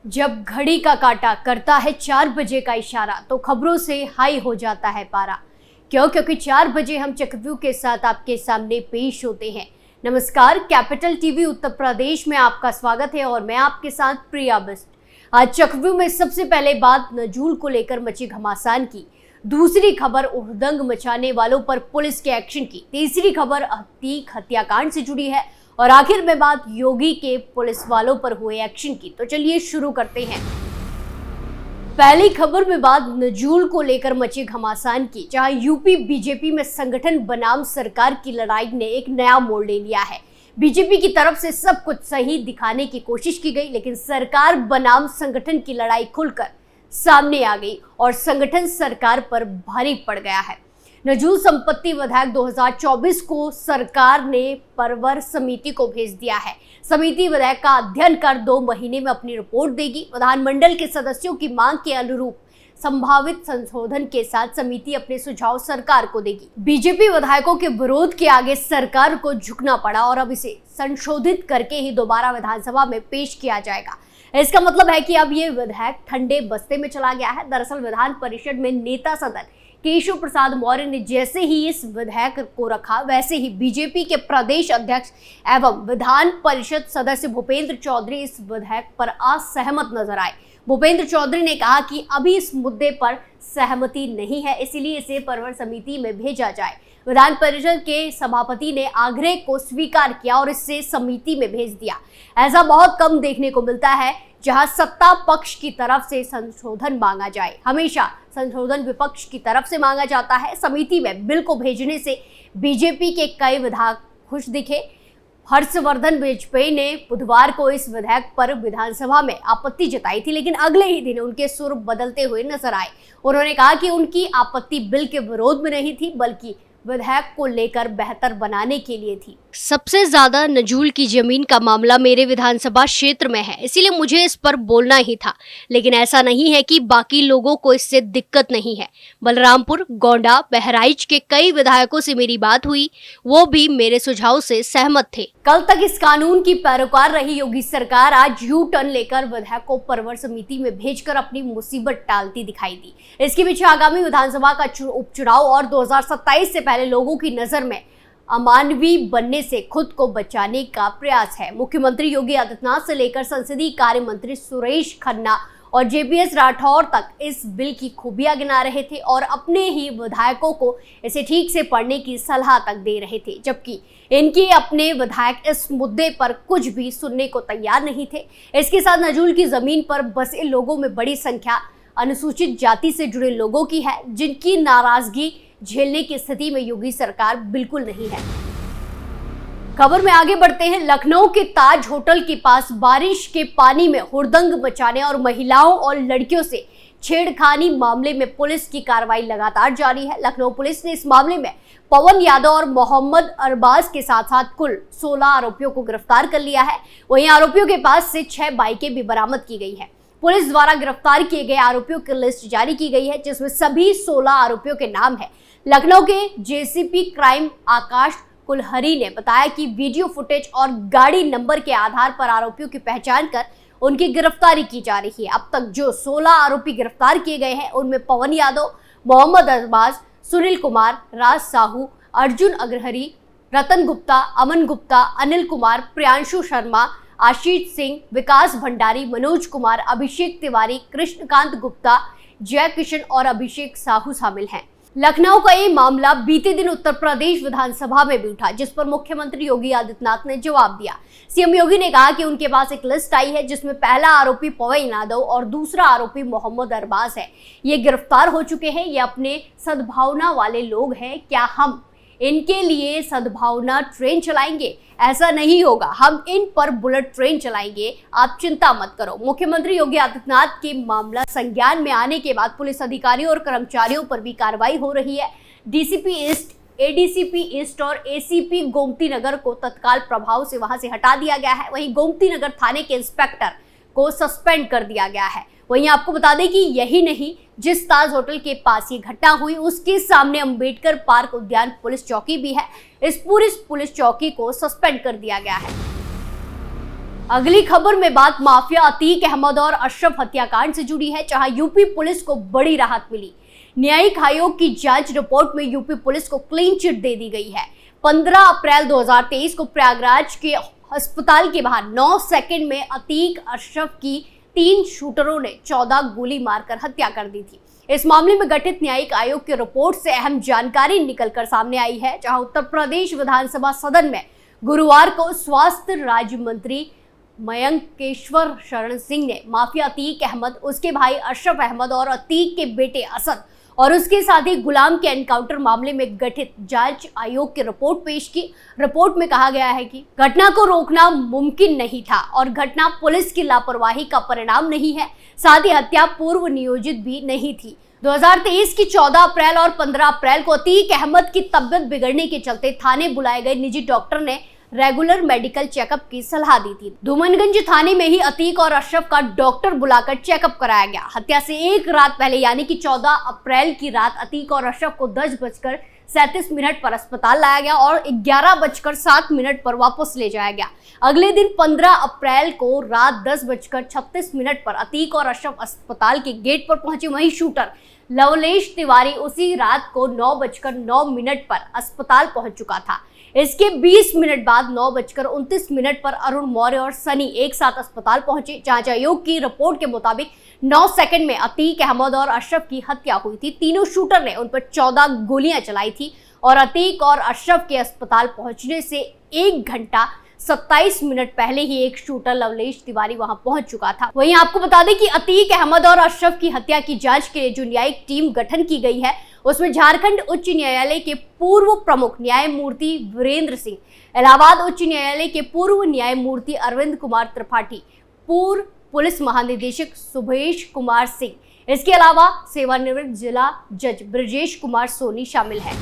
जब घड़ी का काटा करता है 4 बजे का इशारा तो खबरों से हाई हो जाता है पारा। क्योंकि 4 बजे हम चक्रव्यूह के साथ आपके सामने पेश होते हैं। नमस्कार, कैपिटल टीवी उत्तर प्रदेश में आपका स्वागत है और मैं आपके साथ प्रिया बिस्ट। आज चक्रव्यूह में सबसे पहले बात नजूल को लेकर मची घमासान की, दूसरी खबर उड़दंग मचाने वालों पर पुलिस के एक्शन की, तीसरी खबर अतीक हत्याकांड से जुड़ी है और आखिर में बात योगी के पुलिस वालों पर हुए एक्शन की। तो चलिए शुरू करते हैं। पहली खबर में बात नजूल को लेकर मची घमासान की, जहां यूपी बीजेपी में संगठन बनाम सरकार की लड़ाई ने एक नया मोड़ ले लिया है। बीजेपी की तरफ से सब कुछ सही दिखाने की कोशिश की गई, लेकिन सरकार बनाम संगठन की लड़ाई खुलकर सामने आ गई और संगठन सरकार पर भारी पड़ गया है। नजूल संपत्ति विधेयक 2024 को सरकार ने परवर समिति को भेज दिया है। समिति विधेयक का अध्ययन कर 2 महीने में अपनी रिपोर्ट देगी। विधानमंडल के सदस्यों की मांग के अनुरूप संभावित संशोधन के साथ समिति अपने सुझाव सरकार को देगी। बीजेपी विधायकों के विरोध के आगे सरकार को झुकना पड़ा और अब इसे संशोधित करके ही दोबारा विधानसभा में पेश किया जाएगा। इसका मतलब है कि अब ये विधेयक ठंडे बस्ते में चला गया है। दरअसल विधान परिषद में नेता सदन केशव प्रसाद मौर्य ने जैसे ही इस विधेयक को रखा, वैसे ही बीजेपी के प्रदेश अध्यक्ष एवं विधान परिषद सदस्य भूपेंद्र चौधरी इस विधेयक पर असहमत नजर आए। भूपेंद्र चौधरी ने कहा कि अभी इस मुद्दे पर सहमति नहीं है, इसीलिए इसे परवर समिति में भेजा जाए। विधान परिषद के सभापति ने आग्रह को स्वीकार किया और इसे समिति में भेज दिया। ऐसा बहुत कम देखने को मिलता है जहां सत्ता पक्ष की तरफ से संशोधन मांगा जाए। हमेशा संशोधन विपक्ष की तरफ से मांगा जाता है। समिति में बिल को भेजने से बीजेपी के कई विधायक खुश दिखे। हर्षवर्धन वाजपेयी ने बुधवार को इस विधेयक पर विधानसभा में आपत्ति जताई थी, लेकिन अगले ही दिन उनके सुर बदलते हुए नजर आए। उन्होंने कहा कि उनकी आपत्ति बिल के विरोध में नहीं थी, बल्कि विधेयक को लेकर बेहतर बनाने के लिए थी। सबसे ज्यादा नजूल की जमीन का मामला मेरे विधानसभा क्षेत्र में है, इसीलिए मुझे इस पर बोलना ही था। लेकिन ऐसा नहीं है कि बाकी लोगों को इससे दिक्कत नहीं है। बलरामपुर, गोंडा, बहराइच के कई विधायकों से मेरी बात हुई, वो भी मेरे सुझाव से सहमत थे। कल तक इस कानून की पैरोकार रही योगी सरकार आज यू टर्न लेकर विधेयक को परवर समिति में भेजकर अपनी मुसीबत टालती दिखाई दी। इसके पीछे आगामी विधानसभा का उपचुनाव और 2027 से पहले लोगों की नजर में अमानवीय बनने से खुद को बचाने का प्रयास है। मुख्यमंत्री योगी आदित्यनाथ से लेकर संसदीय कार्य मंत्री सुरेश खन्ना और जेपीएस राठौर तक इस बिल की खूबियां गिना रहे थे और अपने ही विधायकों को इसे ठीक से पढ़ने की सलाह तक दे रहे थे, जबकि इनके अपने विधायक इस मुद्दे पर कुछ भी सुनने को तैयार नहीं थे। इसके साथ नजूल की जमीन पर बसे लोगों में बड़ी संख्या अनुसूचित जाति से जुड़े लोगों की है, जिनकी नाराजगी झेलने की स्थिति में योगी सरकार बिल्कुल नहीं है। खबर में आगे बढ़ते हैं। लखनऊ के ताज होटल के पास बारिश के पानी में हुड़दंग मचाने और महिलाओं और लड़कियों से छेड़खानी मामले में पुलिस की कार्रवाई लगातार जारी है। लखनऊ पुलिस ने इस मामले में पवन यादव और मोहम्मद अरबाज के साथ साथ कुल 16 आरोपियों को गिरफ्तार कर लिया है। वहीं आरोपियों के पास से 6 बाइकें भी बरामद की गई है। पुलिस द्वारा गिरफ्तार किए गए आरोपियों की लिस्ट जारी की गई है, जिसमें सभी 16 आरोपियों के नाम है। लखनऊ के जेसीपी क्राइम आकाश कुलहरी ने बताया कि वीडियो फुटेज और गाड़ी नंबर के आधार पर आरोपियों की पहचान कर उनकी गिरफ्तारी की जा रही है। अब तक जो 16 आरोपी गिरफ्तार किए गए हैं, उनमें पवन यादव, मोहम्मद अरबाज, सुनील कुमार, राज साहू, अर्जुन अग्रहरी, रतन गुप्ता, अमन गुप्ता, अनिल कुमार, प्रियांशु शर्मा, आशीष सिंह, विकास भंडारी, मनोज कुमार, अभिषेक तिवारी, कृष्णकांत गुप्ता, जय किशन और अभिषेक साहू शामिल हैं। लखनऊ का ये मामला बीते दिन उत्तर प्रदेश विधानसभा में भी उठा, जिस पर मुख्यमंत्री योगी आदित्यनाथ ने जवाब दिया। सीएम योगी ने कहा कि उनके पास एक लिस्ट आई है, जिसमें पहला आरोपी पवन यादव और दूसरा आरोपी मोहम्मद अरबाज है। ये गिरफ्तार हो चुके हैं। ये अपने सद्भावना वाले लोग हैं। क्या हम इनके लिए सद्भावना ट्रेन चलाएंगे? ऐसा नहीं होगा, हम इन पर बुलेट ट्रेन चलाएंगे, आप चिंता मत करो। मुख्यमंत्री योगी आदित्यनाथ के मामला संज्ञान में आने के बाद पुलिस अधिकारियों और कर्मचारियों पर भी कार्रवाई हो रही है। डीसीपी ईस्ट, एडीसीपी ईस्ट और एसीपी गोमती नगर को तत्काल प्रभाव से वहां से हटा दिया गया है। वहीं गोमती नगर थाने के इंस्पेक्टर को सस्पेंड कर दिया गया है। वहीं आपको बता दें कि यही नहीं, जिस ताज होटल के पास ये घटना हुई उसके सामने अंबेडकर पार्क उद्यान पुलिस चौकी भी है। इस पूरी पुलिस चौकी को सस्पेंड कर दिया गया है। अगली खबर में बात माफिया अतीक अहमद और अशरफ हत्याकांड से जुड़ी है, जहां यूपी पुलिस को बड़ी राहत मिली। न्यायिक आयोग की जांच रिपोर्ट में यूपी पुलिस को क्लीन चिट दे दी गई है। 15 अप्रैल 2023 को प्रयागराज के अस्पताल के बाहर 9 सेकंड में अतीक अशरफ की 3 शूटरों ने 14 गोली मारकर हत्या कर दी थी। इस मामले में गठित न्यायिक आयोग की रिपोर्ट से अहम जानकारी निकलकर सामने आई है, जहां उत्तर प्रदेश विधानसभा सदन में गुरुवार को स्वास्थ्य राज्य मंत्री मयंकेश्वर शरण सिंह ने माफिया अतीक अहमद, उसके भाई अशरफ अहमद और अतीक के बेटे असद और उसके साथी गुलाम के एनकाउंटर मामले में गठित जांच आयोग की रिपोर्ट पेश की। रिपोर्ट में कहा गया है कि घटना को रोकना मुमकिन नहीं था और घटना पुलिस की लापरवाही का परिणाम नहीं है, साथ ही हत्या पूर्व नियोजित भी नहीं थी। 2023 की 14 अप्रैल और 15 अप्रैल को अतीक अहमद की तबियत बिगड़ने के चलते थाने बुलाए गए निजी डॉक्टर ने रेगुलर मेडिकल चेकअप की सलाह दी थी। धूमनगंज थाने में ही अतीक और अशरफ का डॉक्टर बुलाकर चेकअप कराया गया। हत्या से एक रात पहले यानी कि 14 अप्रैल की रात अतीक और अशरफ को 10:37 पर अस्पताल लाया गया और 11:07 पर वापस ले जाया गया। अगले दिन 15 अप्रैल को रात 10:36 पर अतीक और अशरफ अस्पताल के गेट पर पहुंचे। वहीं शूटर लवलेश तिवारी उसी रात को 9:09 पर अस्पताल पहुंच चुका था। इसके 20 मिनट बाद 9:29 पर अरुण मौर्य और सनी एक साथ अस्पताल पहुंचे। जांच आयोग की रिपोर्ट के मुताबिक 9 सेकंड में अतीक अहमद और अशरफ की हत्या हुई थी। तीनों शूटर ने उन पर 14 गोलियां चलाई थी और अतीक और अशरफ के अस्पताल पहुंचने से 1 घंटा 27 मिनट पहले ही एक शूटर लवलेश तिवारी वहां पहुंच चुका था। वहीं आपको बता दें कि अतीक अहमद और अशरफ की हत्या की जांच के लिए जो न्यायिक टीम गठन की गई है, उसमें झारखंड उच्च न्यायालय के पूर्व प्रमुख न्यायमूर्ति वीरेंद्र सिंह, इलाहाबाद उच्च न्यायालय के पूर्व न्यायमूर्ति अरविंद कुमार त्रिपाठी, पूर्व पुलिस महानिदेशक सुभेश कुमार सिंह, इसके अलावा सेवानिवृत्त जिला जज ब्रजेश कुमार सोनी शामिल है।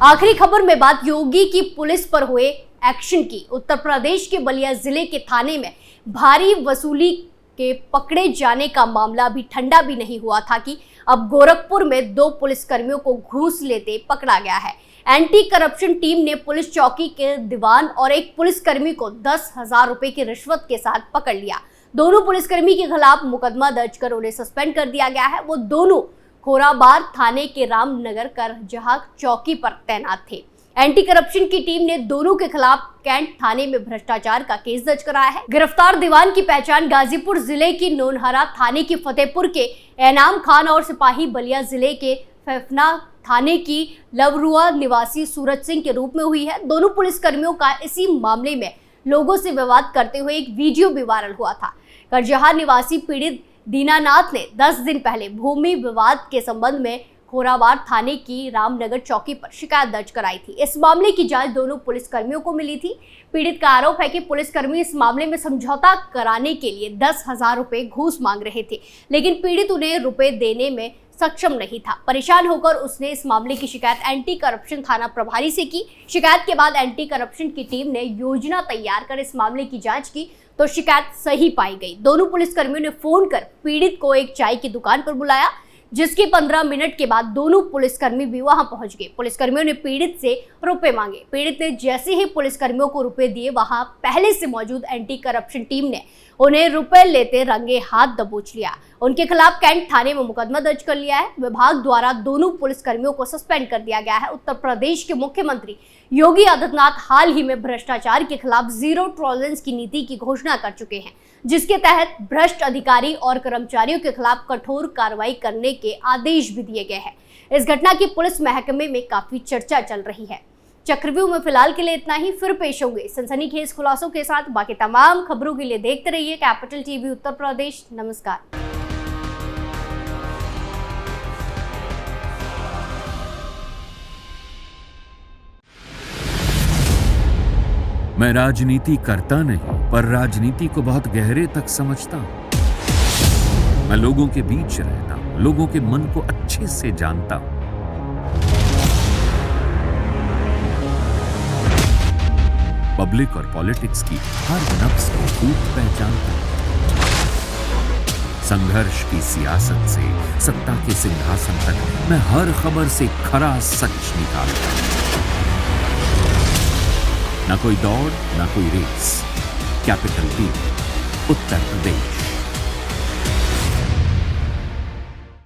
आखिरी खबर में बात योगी की पुलिस पर हुए एक्शन की। उत्तर प्रदेश के बलिया जिले के थाने में भारी वसूली के पकड़े जाने का मामला अभी ठंडा भी नहीं हुआ था कि अब गोरखपुर में 2 पुलिसकर्मियों को घूस लेते पकड़ा गया है। एंटी करप्शन टीम ने पुलिस चौकी के दीवान और एक पुलिसकर्मी को 10,000 रुपए की रिश्वत के साथ पकड़ लिया। दोनों पुलिसकर्मी के खिलाफ मुकदमा दर्ज कर उन्हें सस्पेंड कर दिया गया है। वो दोनों खोराबार थाने के रामनगर करजहा चौकी पर तैनात थे। एंटी करप्शन की टीम ने दोनों के खिलाफ कैंट थाने में भ्रष्टाचार का केस दर्ज कराया है। गिरफ्तार दीवान की पहचान गाजीपुर जिले की नोनहरा थाने की फतेहपुर के एनाम खान और सिपाही बलिया जिले के फैफना थाने की लवरुआ निवासी सूरज सिंह के रूप में हुई है। दोनों पुलिसकर्मियों का इसी मामले में लोगों से विवाद करते हुए एक वीडियो भी वायरल हुआ था। करजहा निवासी पीड़ित दीनानाथ ने 10 दिन पहले भूमि विवाद के संबंध में खोराबार थाने की रामनगर चौकी पर शिकायत दर्ज कराई थी। इस मामले की जांच दोनों पुलिसकर्मियों को मिली थी। पीड़ित का आरोप है कि पुलिसकर्मी इस मामले में समझौता कराने के लिए 10,000 रुपए घूस मांग रहे थे, लेकिन पीड़ित उन्हें रुपए देने में सक्षम नहीं था। परेशान होकर उसने इस मामले की शिकायत एंटी करप्शन थाना प्रभारी से की। शिकायत के बाद एंटी करप्शन की टीम ने योजना तैयार कर इस मामले की जांच की तो शिकायत सही पाई गई। दोनों पुलिसकर्मियों ने फोन कर पीड़ित को एक चाय की दुकान पर बुलाया, जिसके 15 मिनट के बाद दोनों पुलिसकर्मी भी वहां पहुंच गए। पुलिसकर्मियों ने पीड़ित से रुपए मांगे। पीड़ित ने जैसे ही पुलिसकर्मियों को रुपए दिए, वहां पहले से मौजूद एंटी करप्शन टीम ने उन्हें रुपए लेते रंगे हाथ दबोच लिया। उनके खिलाफ कैंट थाने में मुकदमा दर्ज कर लिया है। विभाग द्वारा दोनों पुलिसकर्मियों को सस्पेंड कर दिया गया है। उत्तर प्रदेश के मुख्यमंत्री योगी आदित्यनाथ हाल ही में भ्रष्टाचार के खिलाफ जीरो टॉलरेंस की नीति की घोषणा कर चुके हैं, जिसके तहत भ्रष्ट अधिकारी और कर्मचारियों के खिलाफ कठोर कार्रवाई करने के आदेश भी दिए गए हैं। इस घटना की पुलिस महकमे में काफी चर्चा चल रही है। चक्रव्यूह में फिलहाल के लिए इतना ही। फिर पेश होंगे सनसनीखेज खुलासों के साथ। बाकी तमाम खबरों के लिए देखते रहिए कैपिटल टीवी उत्तर प्रदेश। नमस्कार। मैं राजनीति करता नहीं, पर राजनीति को बहुत गहरे तक समझता हूं। मैं लोगों के बीच रहता हूं, लोगों के मन को अच्छे से जानता हूं। पब्लिक और पॉलिटिक्स की हर नब्ज को खूब पहचानता हूं। संघर्ष की सियासत से सत्ता के सिंहासन तक मैं हर खबर से खरा सच निकालता हूं। ना कोई दौड़, ना कोई race, capital TV, Uttar Pradesh.